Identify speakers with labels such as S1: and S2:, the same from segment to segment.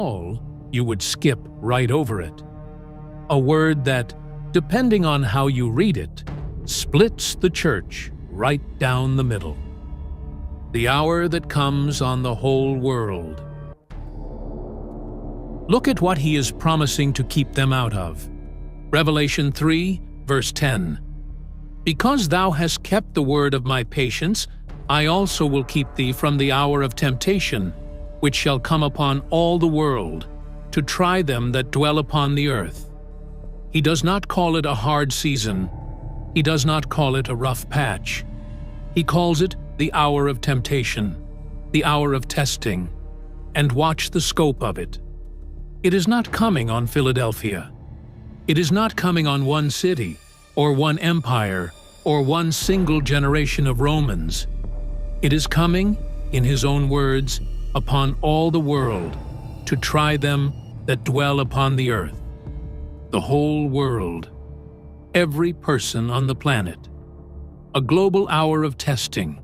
S1: all, you would skip right over it. A word that, depending on how you read it, splits the church right down the middle. The hour that comes on the whole world. Look at what he is promising to keep them out of. Revelation 3, verse 10. Because thou hast kept the word of my patience, I also will keep thee from the hour of temptation, which shall come upon all the world, to try them that dwell upon the earth. He does not call it a hard season. He does not call it a rough patch. He calls it the hour of temptation, the hour of testing, and watch the scope of it. It is not coming on Philadelphia. It is not coming on one city, or one empire, or one single generation of Romans. It is coming, in his own words, upon all the world, to try them that dwell upon the earth. The whole world. Every person on the planet. A global hour of testing,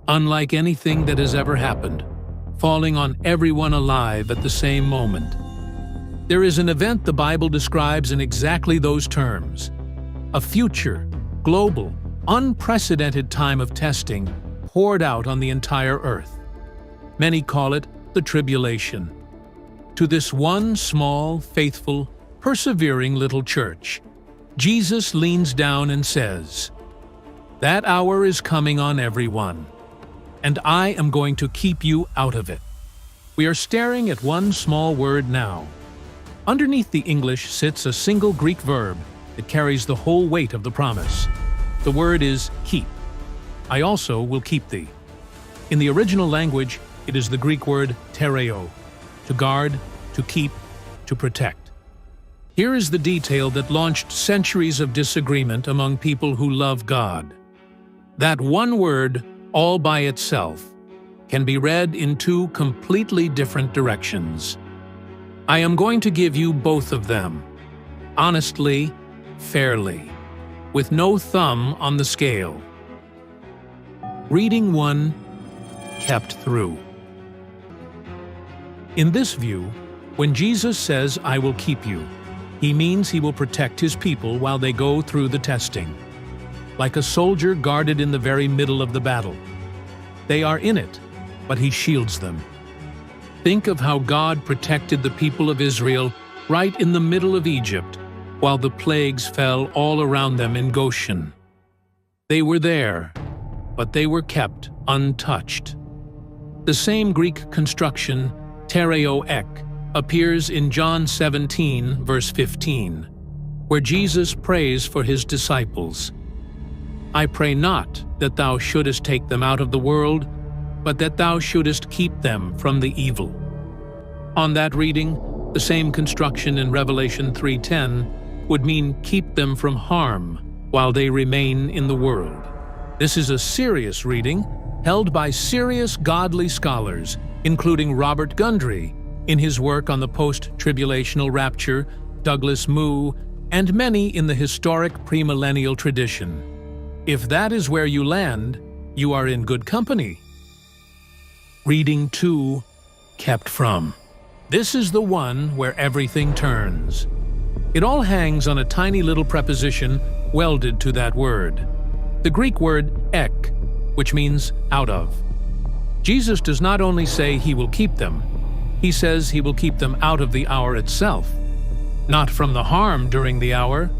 S1: unlike anything that has ever happened, falling on everyone alive at the same moment. There is an event the Bible describes in exactly those terms. A future, global, unprecedented time of testing poured out on the entire earth. Many call it the tribulation. To this one small, faithful, persevering little church, Jesus leans down and says, "That hour is coming on everyone, and I am going to keep you out of it." We are staring at one small word now. Underneath the English sits a single Greek verb that carries the whole weight of the promise. The word is keep. I also will keep thee. In the original language, it is the Greek word tereo, to guard, to keep, to protect. Here is the detail that launched centuries of disagreement among people who love God. That one word, all by itself, can be read in two completely different directions. I am going to give you both of them, honestly, fairly, with no thumb on the scale. Reading 1, kept through. In this view, when Jesus says, "I will keep you," he means he will protect his people while they go through the testing. Like a soldier guarded in the very middle of the battle. They are in it, but he shields them. Think of how God protected the people of Israel right in the middle of Egypt, while the plagues fell all around them in Goshen. They were there, but they were kept untouched. The same Greek construction, tereo ek, appears in John 17, verse 15, where Jesus prays for his disciples. "I pray not that thou shouldest take them out of the world, but that thou shouldest keep them from the evil." On that reading, the same construction in Revelation 3:10 would mean keep them from harm while they remain in the world. This is a serious reading held by serious godly scholars, including Robert Gundry in his work on the post-tribulational rapture, Douglas Moo, and many in the historic premillennial tradition. If that is where you land, you are in good company. Reading 2, kept from. This is the one where everything turns. It all hangs on a tiny little preposition welded to that word. The Greek word ek, which means out of. Jesus does not only say he will keep them, he says he will keep them out of the hour itself. Not from the harm during the hour,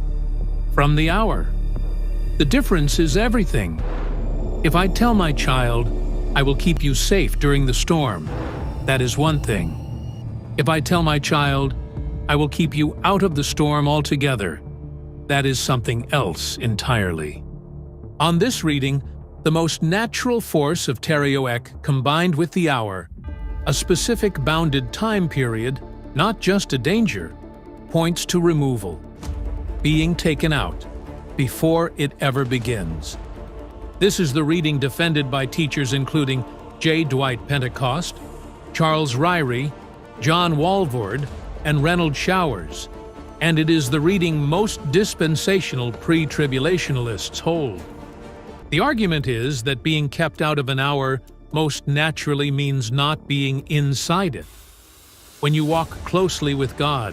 S1: from the hour. The difference is everything. If I tell my child, "I will keep you safe during the storm," that is one thing. If I tell my child, "I will keep you out of the storm altogether," that is something else entirely. On this reading, the most natural force of tereo ek combined with the hour, a specific bounded time period, not just a danger, points to removal, being taken out, before it ever begins. This is the reading defended by teachers including J. Dwight Pentecost, Charles Ryrie, John Walvoord, and Reynold Showers, and it is the reading most dispensational pre-tribulationalists hold. The argument is that being kept out of an hour most naturally means not being inside it. when you walk closely with God,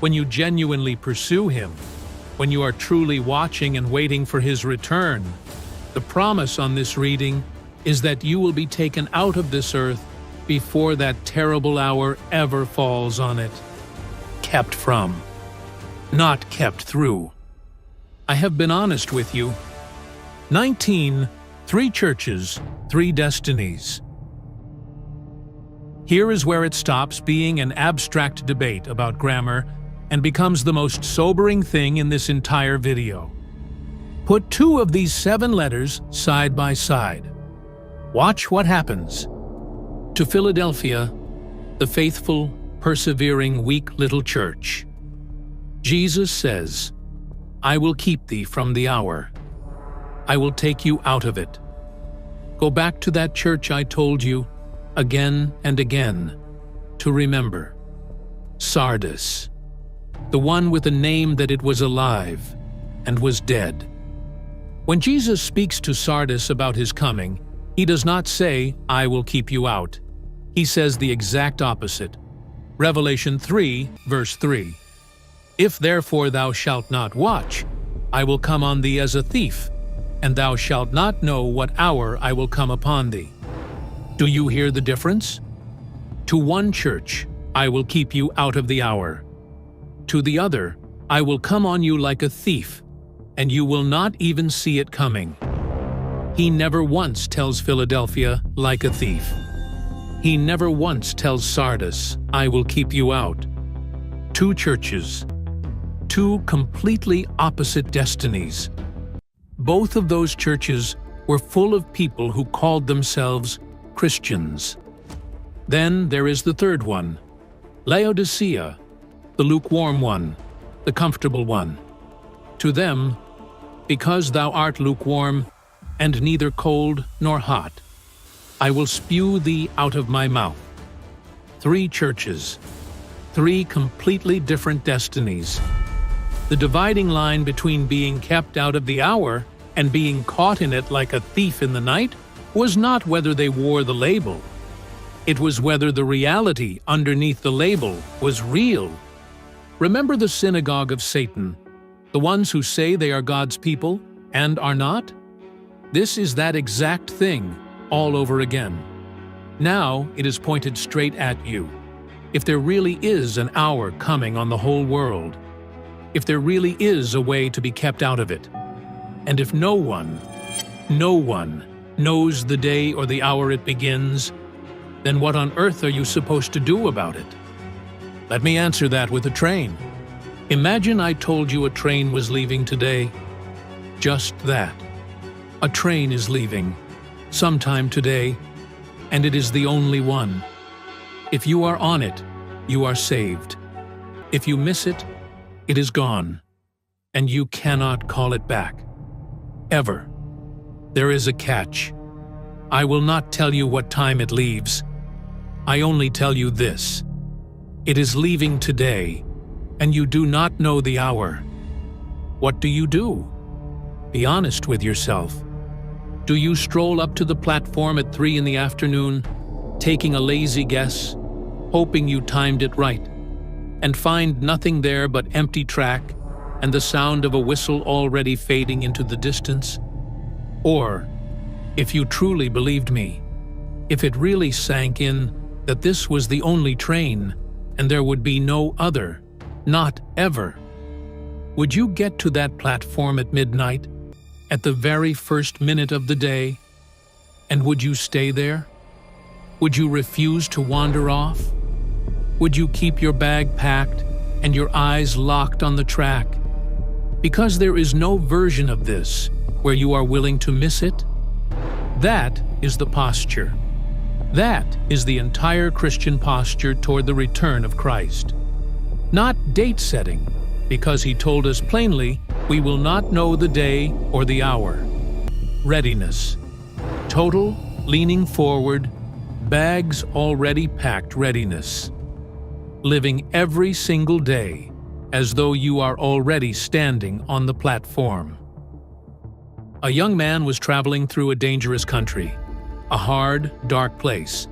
S1: when you genuinely pursue Him, when you are truly watching and waiting for His return. The promise on this reading is that you will be taken out of this earth before that terrible hour ever falls on it. Kept from, not kept through. I have been honest with you. 19, 3 churches, 3 destinies. Here is where it stops being an abstract debate about grammar and becomes the most sobering thing in this entire video. Put 2 of these 7 letters side by side. Watch what happens. To Philadelphia, the faithful, persevering, weak little church. Jesus says, "I will keep thee from the hour. I will take you out of it." Go back to that church I told you, again and again, to remember. Sardis, the one with a name that it was alive and was dead. When Jesus speaks to Sardis about his coming, he does not say, "I will keep you out." He says the exact opposite. Revelation 3, verse 3. "If therefore thou shalt not watch, I will come on thee as a thief, and thou shalt not know what hour I will come upon thee." Do you hear the difference? To one church, "I will keep you out of the hour." To the other, "I will come on you like a thief, and you will not even see it coming." He never once tells Philadelphia, "like a thief." He never once tells Sardis, "I will keep you out." 2 churches, 2 completely opposite destinies. Both of those churches were full of people who called themselves Christians. Then there is the third one, Laodicea, the lukewarm one, the comfortable one. To them, "Because thou art lukewarm, and neither cold nor hot, I will spew thee out of my mouth." 3 churches, 3 completely different destinies. The dividing line between being kept out of the hour and being caught in it like a thief in the night was not whether they wore the label. It was whether the reality underneath the label was real. Remember the synagogue of Satan, the ones who say they are God's people and are not? This is that exact thing all over again. Now it is pointed straight at you. If there really is an hour coming on the whole world, if there really is a way to be kept out of it, and if no one knows the day or the hour it begins, then what on earth are you supposed to do about it? Let me answer that with a train. Imagine I told you a train was leaving today. Just that. A train is leaving, sometime today, and it is the only one. If you are on it, you are saved. If you miss it, it is gone, and you cannot call it back. Ever. There is a catch. I will not tell you what time it leaves. I only tell you this. It is leaving today, and you do not know the hour. What do you do? Be honest with yourself. Do you stroll up to the platform at 3 in the afternoon, taking a lazy guess, hoping you timed it right, and find nothing there but empty track and the sound of a whistle already fading into the distance? Or, if you truly believed me, if it really sank in that this was the only train and there would be no other, not ever, would you get to that platform at midnight, at the very first minute of the day? And would you stay there? Would you refuse to wander off? Would you keep your bag packed and your eyes locked on the track? Because there is no version of this where you are willing to miss it. That is the posture. That is the entire Christian posture toward the return of Christ. Not date setting, because he told us plainly, we will not know the day or the hour. Readiness. Total, leaning forward, bags already packed readiness. Living every single day as though you are already standing on the platform. A young man was traveling through a dangerous country, a hard, dark place,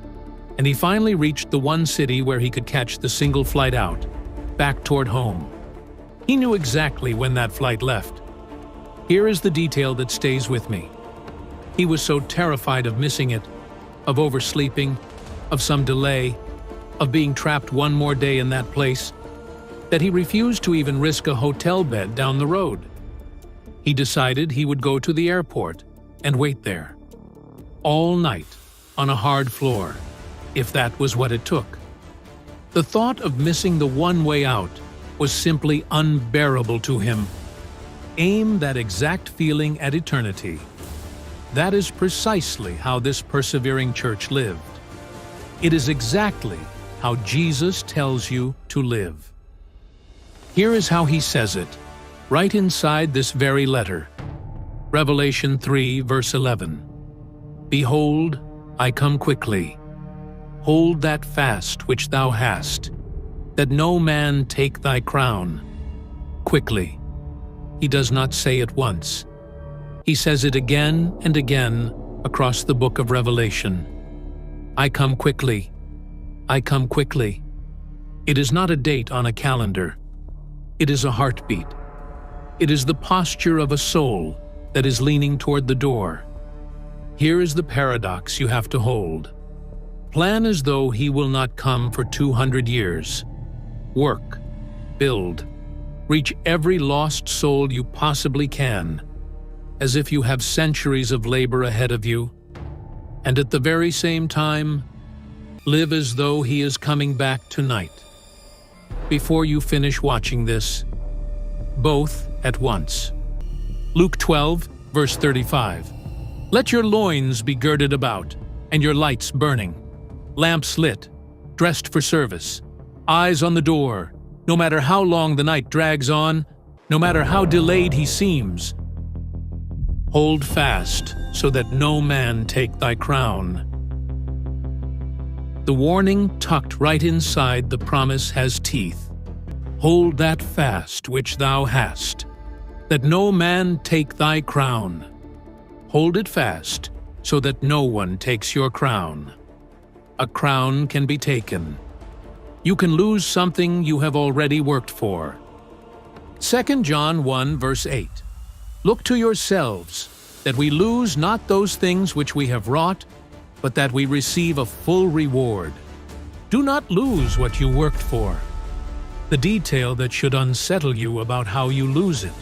S1: and he finally reached the one city where he could catch the single flight out, back toward home. He knew exactly when that flight left. Here is the detail that stays with me. He was so terrified of missing it, of oversleeping, of some delay, of being trapped one more day in that place, that he refused to even risk a hotel bed down the road. He decided he would go to the airport and wait there, all night, on a hard floor, if that was what it took. The thought of missing the one way out was simply unbearable to him. Aim that exact feeling at eternity. That is precisely how this persevering church lived. It is exactly how Jesus tells you to live. Here is how he says it, right inside this very letter. Revelation 3, verse 11. Behold, I come quickly. Hold that fast which thou hast, that no man take thy crown. Quickly. He does not say it once. He says it again and again across the book of Revelation. I come quickly. I come quickly. It is not a date on a calendar. It is a heartbeat. It is the posture of a soul that is leaning toward the door. Here is the paradox you have to hold. Plan as though he will not come for 200 years. Work, build, reach every lost soul you possibly can, as if you have centuries of labor ahead of you, and at the very same time, live as though he is coming back tonight. Before you finish watching this, both at once. Luke 12, verse 35. Let your loins be girded about, and your lights burning, lamps lit, dressed for service, eyes on the door, no matter how long the night drags on, no matter how delayed he seems. Hold fast, so that no man take thy crown. The warning tucked right inside the promise has teeth. Hold that fast which thou hast, that no man take thy crown. Hold it fast, so that no one takes your crown. A crown can be taken. You can lose something you have already worked for. 2 John 1, verse 8. Look to yourselves, that we lose not those things which we have wrought, but that we receive a full reward. Do not lose what you worked for. The detail that should unsettle you about how you lose it.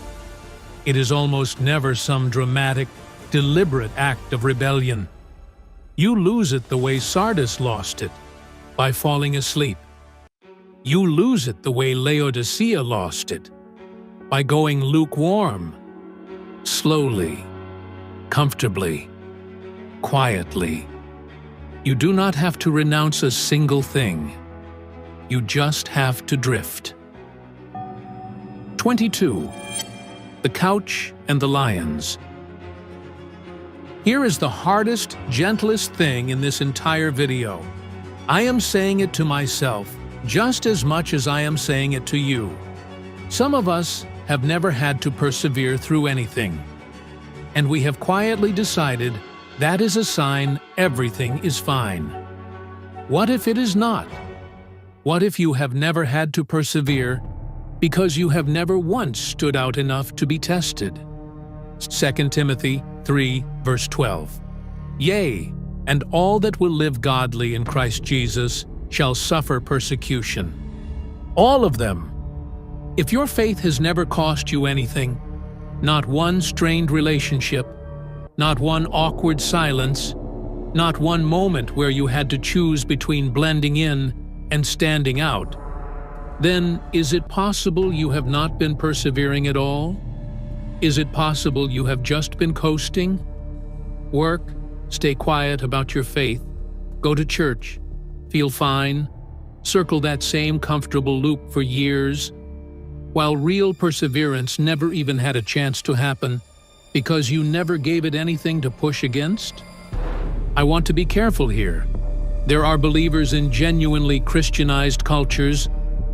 S1: It is almost never some dramatic, deliberate act of rebellion. You lose it the way Sardis lost it, by falling asleep. You lose it the way Laodicea lost it, by going lukewarm, slowly, comfortably, quietly. You do not have to renounce a single thing. You just have to drift. 22. The couch and the lions. Here is the hardest, gentlest thing in this entire video. I am saying it to myself just as much as I am saying it to you. Some of us have never had to persevere through anything, and we have quietly decided that is a sign everything is fine. What if it is not? What if you have never had to persevere because you have never once stood out enough to be tested? 2 Timothy 3, verse 12. Yea, and all that will live godly in Christ Jesus shall suffer persecution. All of them. If your faith has never cost you anything, not one strained relationship, not one awkward silence, not one moment where you had to choose between blending in and standing out, then is it possible you have not been persevering at all? Is it possible you have just been coasting? Work, stay quiet about your faith, go to church, feel fine, circle that same comfortable loop for years, while real perseverance never even had a chance to happen because you never gave it anything to push against? I want to be careful here. There are believers in genuinely Christianized cultures,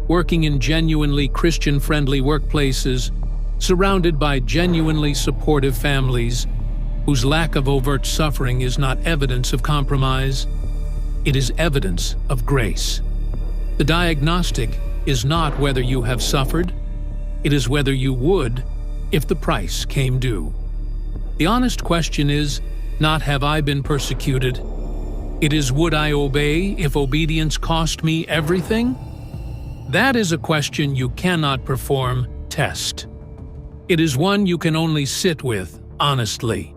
S1: working in genuinely Christian-friendly workplaces, surrounded by genuinely supportive families, whose lack of overt suffering is not evidence of compromise. It is evidence of grace. The diagnostic is not whether you have suffered, it is whether you would if the price came due. The honest question is not have I been persecuted, it is would I obey if obedience cost me everything? That is a question you cannot perform test. It is one you can only sit with honestly.